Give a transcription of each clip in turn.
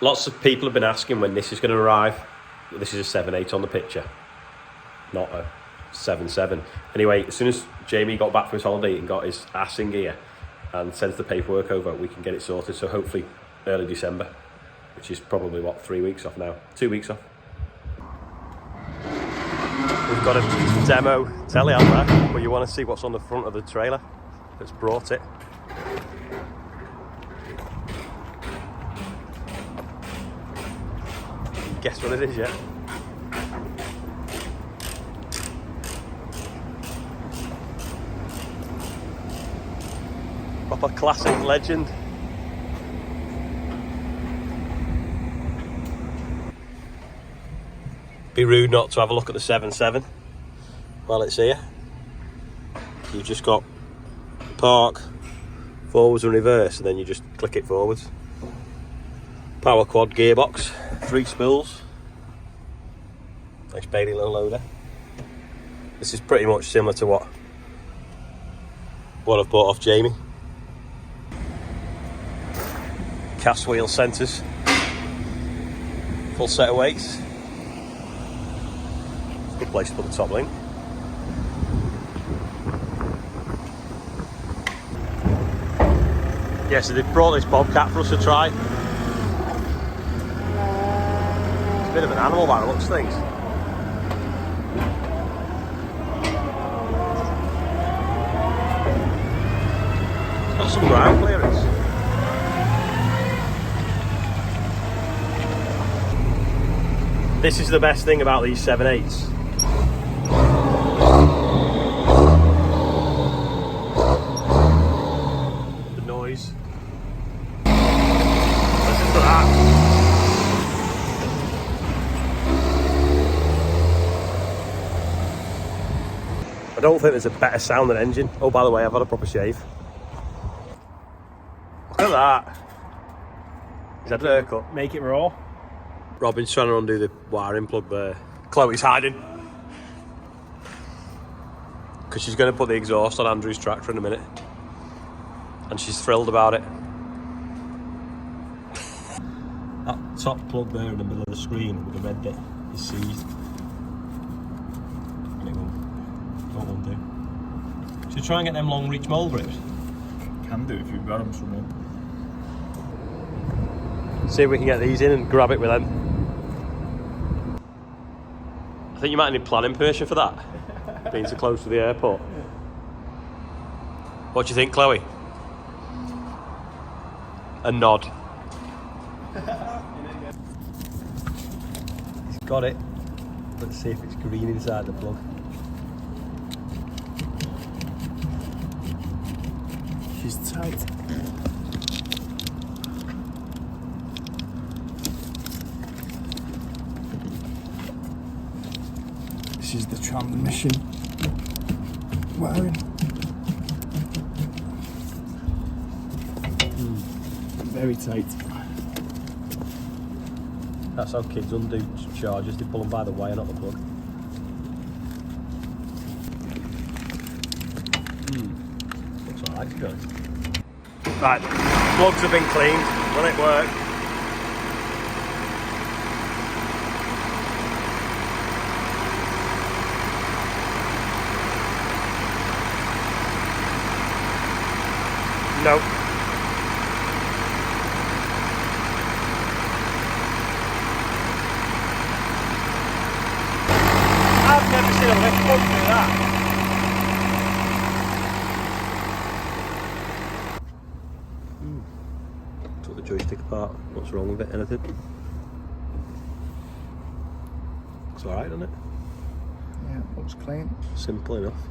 Lots of people have been asking when this is going to arrive. This is a 7.8 on the picture, not a 7.7. Anyway, as soon as Jamie got back from his holiday and got his ass in gear and sends the paperwork over, we can get it sorted. So hopefully early December, which is probably, what, 3 weeks off now? 2 weeks off. We've got a demo telly out there, but you want to see what's on the front of the trailer that's brought it. Guess what it is, yeah? Proper classic legend. Be rude not to have a look at the 7.7 while it's here. You've just got park, forwards and reverse, and then you just click it forwards. Power quad gearbox, 3 spools. Nice Bailey low loader. This is pretty much similar to what I've bought off Jamie. Cast wheel centres, full set of weights. Good place to put the top link. Yeah, so they've brought this Bobcat for us to try. It's a bit of an animal by the looks of things. It's got some ground clearance. This is the best thing about these 7.8s. The noise. Listen to that. I don't think there's a better sound than engine. Oh, by the way, I've had a proper shave. Look at that. He's had a haircut. Make it raw. Robin's trying to undo the wiring plug there. Chloe's hiding. Because she's going to put the exhaust on Andrew's tractor in a minute. And she's thrilled about it. That top plug there in the middle of the screen with the red bit is seized. And it won't undo. Should we try and get them long reach mold grips? Can do if you've got them somewhere. See if we can get these in and grab it with them. I think you might need planning permission for that, being so close to the airport. What do you think, Chloe? A nod. He's got it. Let's see if it's green inside the plug. She's tight. This is the transmission wiring. Very tight. That's how kids undo chargers, they pull them by the wire, not the plug. Looks alright, to be honest. Right, plugs have been cleaned. Will it work? Nope. I've never seen a lift plug do that. Took the joystick apart. What's wrong with it? Anything? Looks alright, doesn't it? Yeah, looks clean. Simple enough.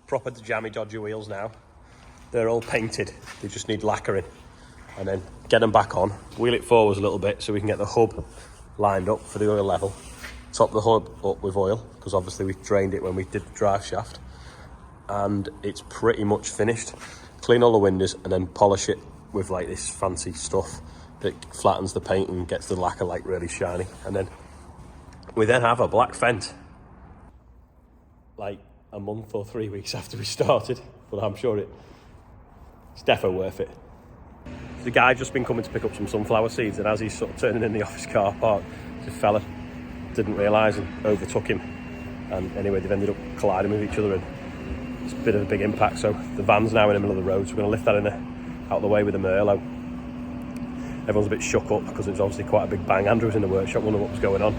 Proper jammy dodgy wheels now. They're all painted. They just need lacquering. And then get them back on, wheel it forwards a little bit so we can get the hub lined up for the oil level. Top the hub up with oil, because obviously we drained it when we did the drive shaft. And it's pretty much finished. Clean all the windows and then polish it with like this fancy stuff that flattens the paint and gets the lacquer like really shiny. And then we then have a black Fendt. Like a month or 3 weeks after we started, but I'm sure It's defo worth it. The guy just been coming to pick up some sunflower seeds, and as he's sort of turning in the office car park, the fella didn't realise and overtook him. And anyway, they've ended up colliding with each other, and it's a bit of a big impact. So the van's now in the middle of the road, so we're going to lift that out of the way with a Merlot. Everyone's a bit shook up because it's obviously quite a big bang. Andrew was in the workshop, wondering what was going on,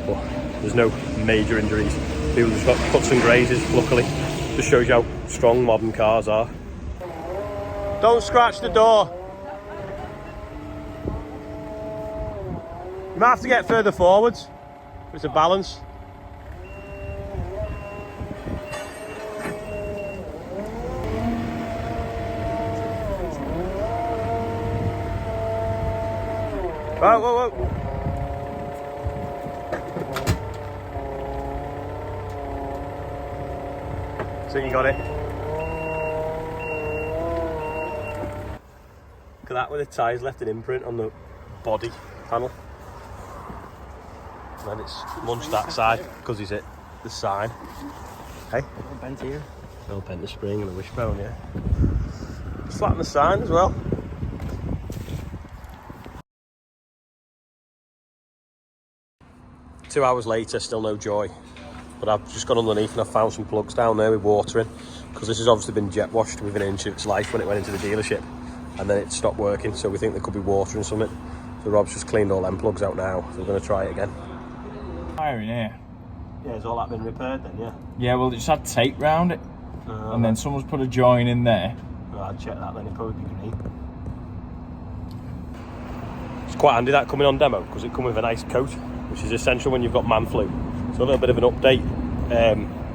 but there's no major injuries. People just got cuts and grazes, luckily. Just shows you how strong modern cars are. Don't scratch the door. You might have to get further forwards. It's a balance. Whoa, whoa, whoa. So you got it. Look at that, where the tyres left an imprint on the body panel. And then it's munched that side because he's hit the sign. Hey? Little bent here. Little bent the spring and the wishbone, yeah. Flatten the sign as well. Two hours later, still no joy. But I've just gone underneath and I've found some plugs down there with water in, because this has obviously been jet washed within an inch of its life when it went into the dealership, and then it stopped working, so we think there could be water in something. So Rob's just cleaned all them plugs out now, so we're going to try it again. Fire in here. Yeah, has all that been repaired then, yeah? Yeah, well, it just had tape round it, and then someone's put a join in there. Well, I'd check that then, it'd probably be green. It's quite handy that coming on demo, because it comes with a nice coat, which is essential when you've got man flu. So a little bit of an update.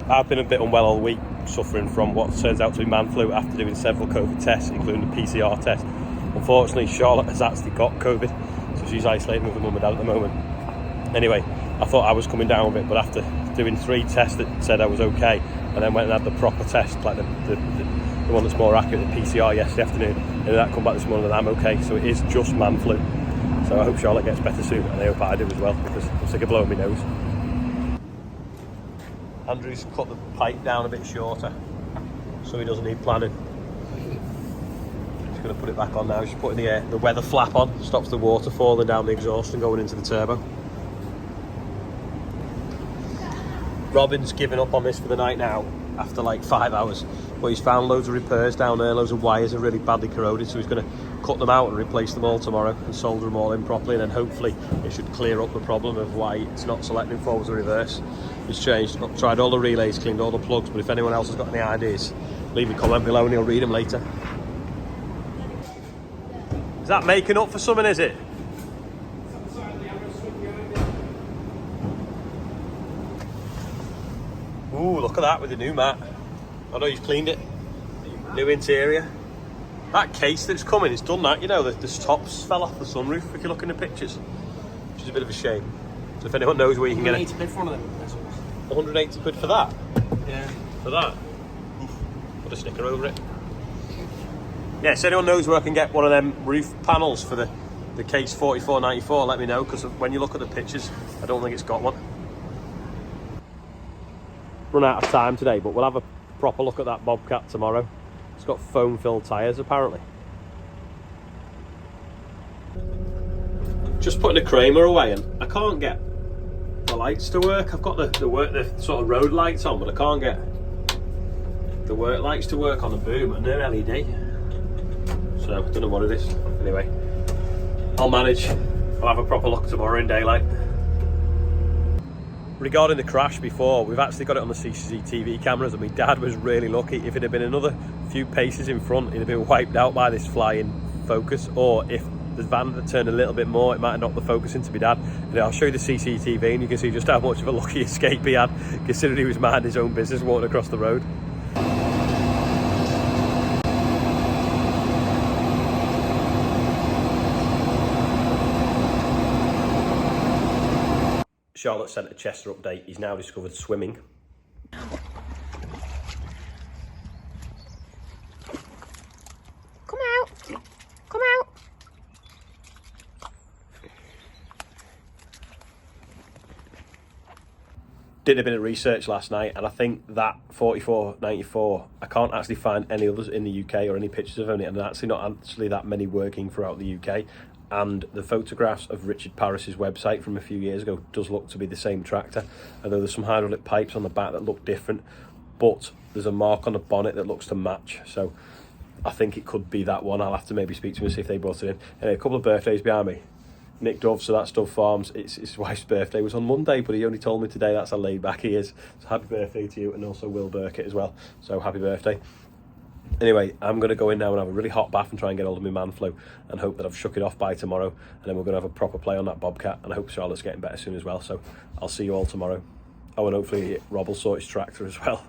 I've been a bit unwell all week, suffering from what turns out to be man flu after doing several COVID tests, including the PCR test. Unfortunately, Charlotte has actually got COVID, so she's isolating with her mum and dad at the moment. Anyway, I thought I was coming down with it, but after doing 3 tests that said I was okay, and then went and had the proper test, like the one that's more accurate, the PCR yesterday afternoon, and that come back this morning and I'm okay. So it is just man flu. So I hope Charlotte gets better soon, and I hope I do as well, because I'm sick of blowing my nose. Andrew's cut the pipe down a bit shorter, so he doesn't need planning. Just going to put it back on now. He's putting the weather flap on, stops the water falling down the exhaust and going into the turbo. Robin's given up on this for the night now, after like 5 hours, but he's found loads of repairs down there. Loads of wires are really badly corroded, so he's going to cut them out and replace them all tomorrow and solder them all in properly, and then hopefully it should clear up the problem of why it's not selecting forwards or reverse. He's tried all the relays, cleaned all the plugs, but if anyone else has got any ideas, leave a comment below and he'll read them later. Is that making up for something, is it? Ooh, look at that with the new mat. I know you've cleaned it. New interior. That case that's coming, it's done that, you know, the tops fell off the sunroof if you look in the pictures, which is a bit of a shame. So if anyone knows where you can get it. 180 quid for one of them. 180 quid for that? Yeah. For that? Oof. Put a sticker over it. Yeah, so anyone knows where I can get one of them roof panels for the case 4494, let me know, because when you look at the pictures, I don't think it's got one. Run out of time today, but we'll have a proper look at that Bobcat tomorrow. It's got foam-filled tyres, apparently. Just putting a Cramer away, and I can't get the lights to work. I've got the sort of road lights on, but I can't get the work lights to work on the boom, and they're LED. So I don't know what it is. Anyway, I'll manage. I'll have a proper look tomorrow in daylight. Regarding the crash before, we've actually got it on the CCTV cameras, and my dad was really lucky. If it had been another few paces in front, he'd have been wiped out by this flying Focus, or if the van had turned a little bit more, it might have knocked the Focus into my dad. And I'll show you the CCTV and you can see just how much of a lucky escape he had, considering he was minding his own business walking across the road. Charlotte sent a Chester update. He's now discovered swimming. Come out. Come out. did a bit of research last night, and I think that 4494, I can't actually find any others in the UK or any pictures of any, and actually not actually that many working throughout the UK. And the photographs of Richard Parris's website from a few years ago does look to be the same tractor, although there's some hydraulic pipes on the back that look different, but there's a mark on the bonnet that looks to match. So I think it could be that one. I'll have to maybe speak to him and see if they brought it in. Anyway, a couple of birthdays behind me. Nick Dove, so that's Dove Farms. His wife's birthday was on Monday, but he only told me today that's how laid back he is. So happy birthday to you, and also Will Burkett as well. So happy birthday. Anyway, I'm going to go in now and have a really hot bath and try and get hold of my man flu and hope that I've shook it off by tomorrow, and then we're going to have a proper play on that Bobcat, and I hope Charlotte's getting better soon as well. So I'll see you all tomorrow. Oh, and hopefully Rob will sort his tractor as well.